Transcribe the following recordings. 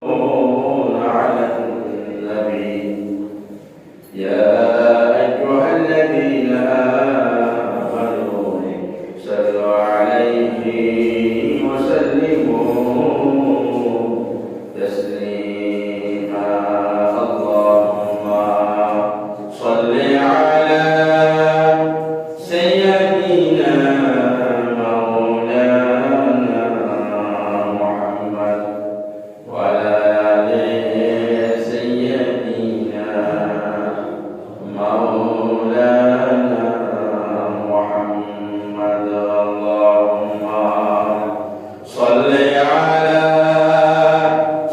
على النبي يا أيها الذين آمنوا صلوا عليه وسلموا تسليما اللهم صل على سيدنا مولانا محمد وعلى آل سيدنا مولانا محمد اللهم صل على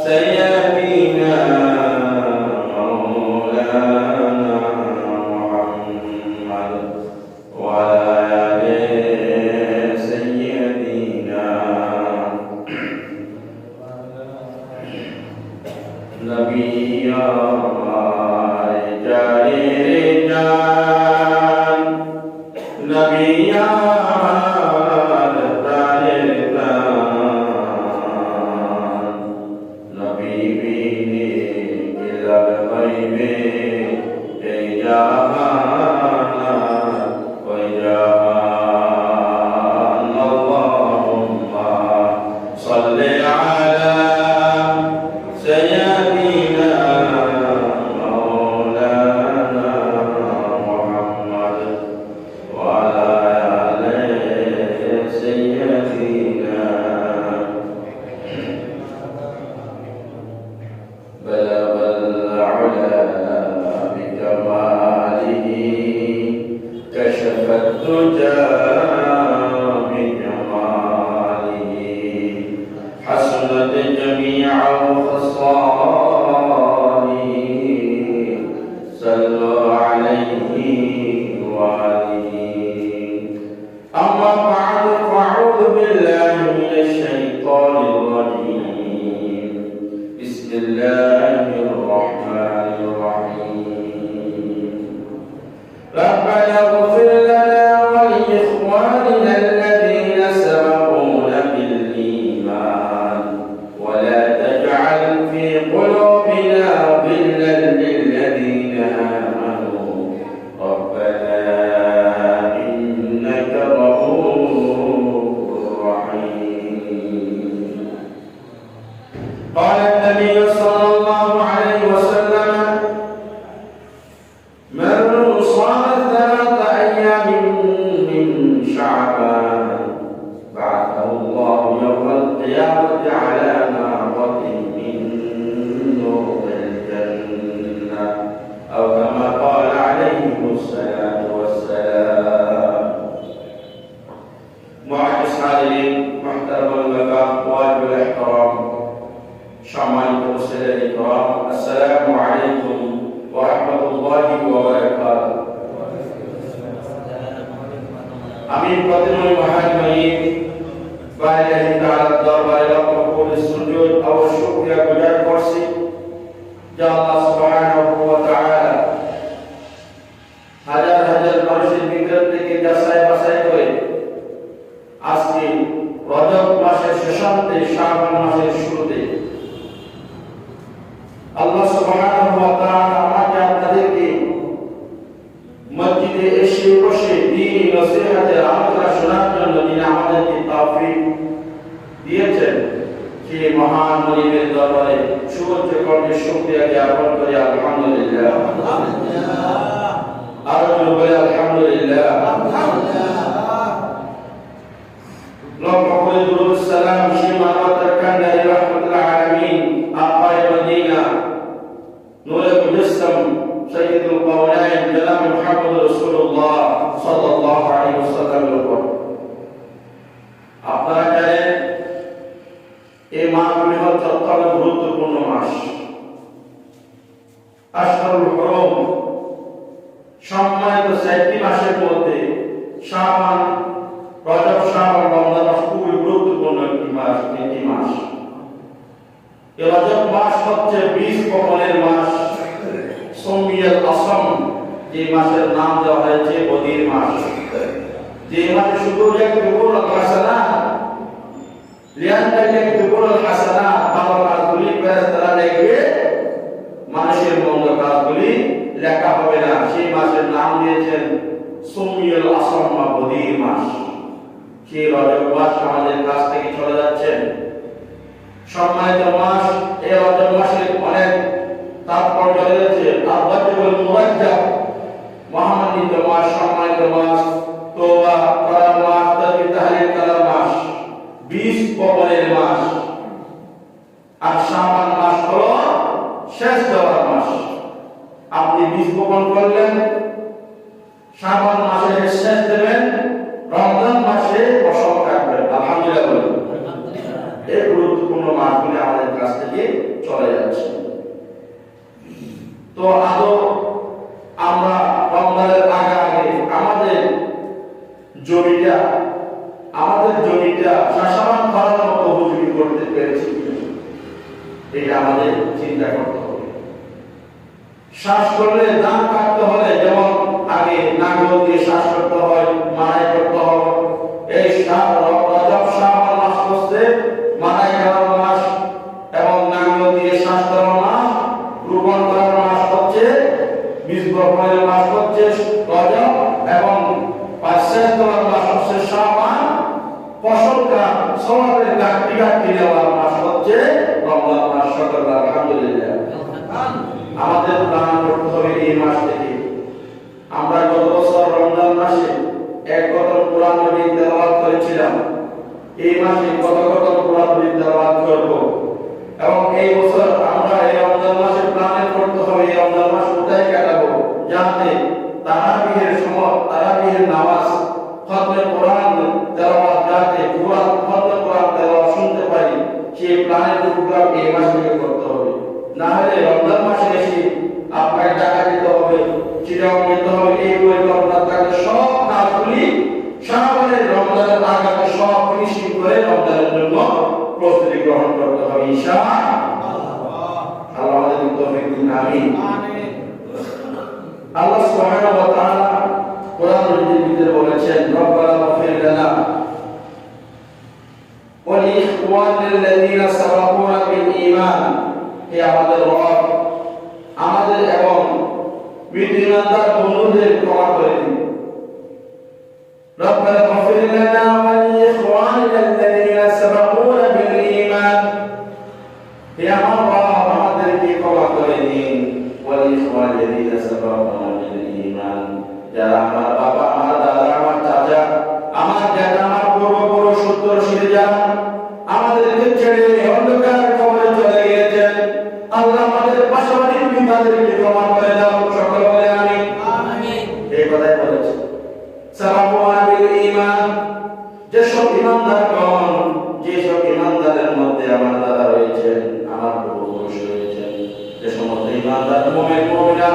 سيدنا مولانا محمد وعلى آل سيدنا نبيا رجال نبيا نبي بيني إلى الغيب إجابنا وإجابنا اللهم صل على سيدنا مولانا محمد وعلى آل سيدنا بلغ العلا بكماله كشف الدجى بجماله حسنت جميع خصاله صلوا عليه وآله أما بعد فأعوذ بالله من الشيطان الرجيم بسم الله الرحمن الرحيم ربنا اغفر لنا ولإخواننا الذين سبقونا بالإيمان ولا تجعل في قلوبنا غلا للذين آمنوا ربنا إنك رؤوف رحيم قال النبي صلى الله عليه وسلم من صام 3 أيام من شعبان بعثه الله يوم القيامة على ناقة من نور الجنة أو كما قال عليه الصلاة والسلام معزز حاضرين محترم المقام واجب الاحترام সম্মানিত মুসলিম ইকরাম আসসালামু আলাইকুম ওয়া রাহমাতুল্লাহি ওয়া বারাকাতুহু আমি প্রতিময় মহান মালিক বাইরে তাআলা দরবারে লাখ কোটি সুজুদ ও শুকরিয়া গুজার করছি যে আল্লাহ সুবহানাহু ওয়া তাআলা হাজার হাজার মানুষের ভিতর থেকে যাচাই বাছাই করে আজকে রজব মাসের শেষান্তে শাবান মাসের শুরুতে আল্লাহ সুবহানাহু ওয়া তাআলা আমাকে আপনাদেরকে মসজিদে এসে বসে দ্বীন নসিহতের আলোচনা শোনার জন্য যিনি আমাদেরকে তৌফিক দিয়েছেন সেই মহান মালিকের দরবারে সুউচ্চ কণ্ঠে শুকরিয়া জ্ঞাপন করি আলহামদুলিল্লাহ আরো বলে আলহামদুলিল্লাহ লক্ষ করে দুরূদ সালাম সেই মানবতার কান্ডারি রাহমাতুল আলামিন আকায়ে মদিনা নূরে মুজাসসাম সাইয়্যিদুল কাওনাইন জনাব মুহাম্মদ রাসূলুল্লাহ সাল্লাল্লাহু আলাইহি ওয়াসাল্লামের উপর আপনারা জানেন এই মাসগুলি হচ্ছে অত্যন্ত গুরুত্বপূর্ণ মাস আশহারুল হুরুম সম্মানিত 4টি মাসের মধ্যে শাবান রজব শাবান রমজান মাস খুবই গুরুত্বপূর্ণ একটি মাস 3টি মাস এই রজব মাস হচ্ছে বীজ বপনের মাস সুমিয়াল আসম যে মাসের নাম দেওয়া হয়েছে বদির মাস যে মাসে শুধু ইয়াকতুবুল হাসানাত লিআন্না ইয়াকতুবুল হাসানাত ভালো কাজগুলি ফেরেশতারা গিয়ে মানুষের মন্দ কাজগুলি লেখা হবে না। সেই মাসের নাম দিয়েছেন সুমিউল আসাম্মা বদির মাস। সেই রজব মাস আমাদের কাছ থেকে চলে যাচ্ছে। সম্মানিত মাস, এই রজব মাসের অনেক তাৎপর্য রয়েছে। আর-রজবুল মুরাজ্জাব, মহামান্বিত মাস, সম্মানিত মাস, তওবা করার মাস, তাকবীর তাহলিল করার মাস, বীজ বপনের মাস। আর শাবান মাস হলো শেষ দেওয়ার মাস। আপনি বীজ বপন করলেন, শাবান মাসে শেষ দেবেন, রমজান মাসে ফসল কাটবেন। আলহামদুলিল্লাহ। এই গুরুত্বপূর্ণ মাসগুলি আমাদের কাছ থেকে চলে যাচ্ছে। তো আদৌ আমরা রমজানের আগে আমাদের জমিটা চাষাবাদ করার মতো উপযোগী করতে পেরেছি, এটা আমাদের চিন্তা করতে হবে। শ্বাস করলে ধান কাটতে হলে যেমন আগে নাঙ্গল দিয়ে শ্বাস করতে হয়, মাড়াই করতে হবে। এই রজব শাবান মাস হচ্ছে মাড়াই করার মাস এবং নাঙ্গল দিয়ে শ্বাস করার মাস, রোপণ করার মাস হচ্ছে বীজ বপনের মাস হচ্ছে রজব, এবং শেষ দেওয়ার মাস হচ্ছে শাবান, ফসল সওয়াবের ঘাটতি দেওয়ার মাস হচ্ছে রমজান মাস। সকলে আলহামদুলিল্লাহ। আমাদের প্ল্যান করতে হবে এই মাস থেকে। আমরা গত বছর রমজান মাসে এক খতম কোরআন শরীফ তেলাওয়াত করেছিলাম। এই মাসে কত কোরআন শরীফ তেলাওয়াত করব, এবং এই বছর আমরা এই রমজান মাসে প্ল্যান করতে হবে এই রমজান মাস কোথায় কাটাবো, যাতে তারাবিহের সময় তারাবিহের নামাজ, খতমে কোরআন তেলাওয়াত, যাতে খতমে কোরআন তেলাওয়াত শুনতে পারি, সেই প্ল্যানের প্রোগ্রাম এই মাস থেকে করতে হবে। না হলে রমজান মাসে এসে আপনাকে টাকা দিতে হবে, চিরাও দিতে হবে। এই পরিকল্পনা থাকলে সব কাজগুলি শাবানের রমজানের আগে সব ফিনিশিং করে রমজানের জন্য প্রস্তুতি গ্রহণ করতে হবে ইনশাআল্লাহ। আল্লাহ আমাদের তৌফিক দিন, আমিন। আল্লাহ সুবহানাহু ওয়া তাআলা কোরআনের ভিতরে বলেছেন, রব্বানা গফির লানা ওয়া লিইখওয়ানিল্লাযীনা সাবাকুনা বিল ঈমান। হে আমাদের রব, আমাদের এবং বিদ্যমানদার বন্ধুদের ক্ষমা করে দিন। রব্বানা গফির লানা ওয়া লিইখওয়ানিল্লাযীনা সাবাকুনা বিল ঈমান। হে আমার রব, আমাদেরকে ক্ষমা করে দিন। ওয়া লিইখওয়ানিল্লাযীনা সাবাকুনা বিল ঈমান, যারা আমার বাবা, আমার দাদা, আমার চাচা, আমার জ্যাঠা, আমার পূর্বপুরুষ, উত্তরসূরি যারা আমাদেরকে ছেড়ে অন্ধকার কবরে চলে গিয়েছেন, আল্লাহ আমাদের পাশাপাশি তুমি তাদেরকে ক্ষমা করে দাও। সকলে বলে আমিন। এই কথাই বলেছে সাবাকুনা বিল ঈমান। যেসব ঈমানদারগণ, যেসব ঈমানদারের মধ্যে আমার দাদা রয়েছেন, আমার পূর্বপুরুষ রয়েছেন, যে সমস্ত ঈমানদার মুমিন মুমিনা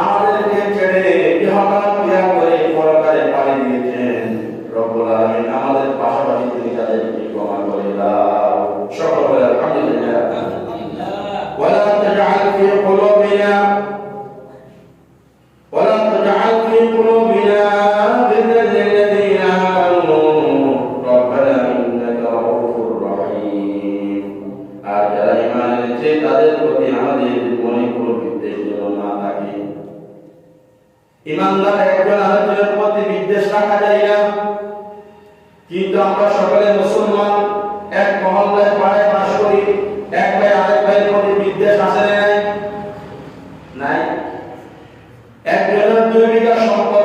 আমাদেরকে ছেড়ে ইহকাল ত্যাগ করে পরকালে পাড়ি দিয়েছেন, রব্বুল আলামিন আমাদের পাশাপাশি তুমি তাদেরকে ক্ষমা করে দাও। সকলে আলহামদুলিল্লাহ। ولا تجعل في قلوبنا غلا للذين آمنوا ربنا إنك رؤوف رحيم। আর যারা ঈমান এনেছে তাদের প্রতি আমাদের মনে কোনো বিদ্বেষ যেন না থাকে। ঈমানদার একজন আরেকজনের প্রতি বিদ্বেষ রাখা যায় না, কিন্তু আমরা সকলে মুসলমান, এক মহল্লায় পাড়ায় বাস করি, এক ভাই আরেক ভাইয়ের প্রতি বিদ্বেষ আছে নাই? নাই। একজনের 2 বিঘা সম্পদ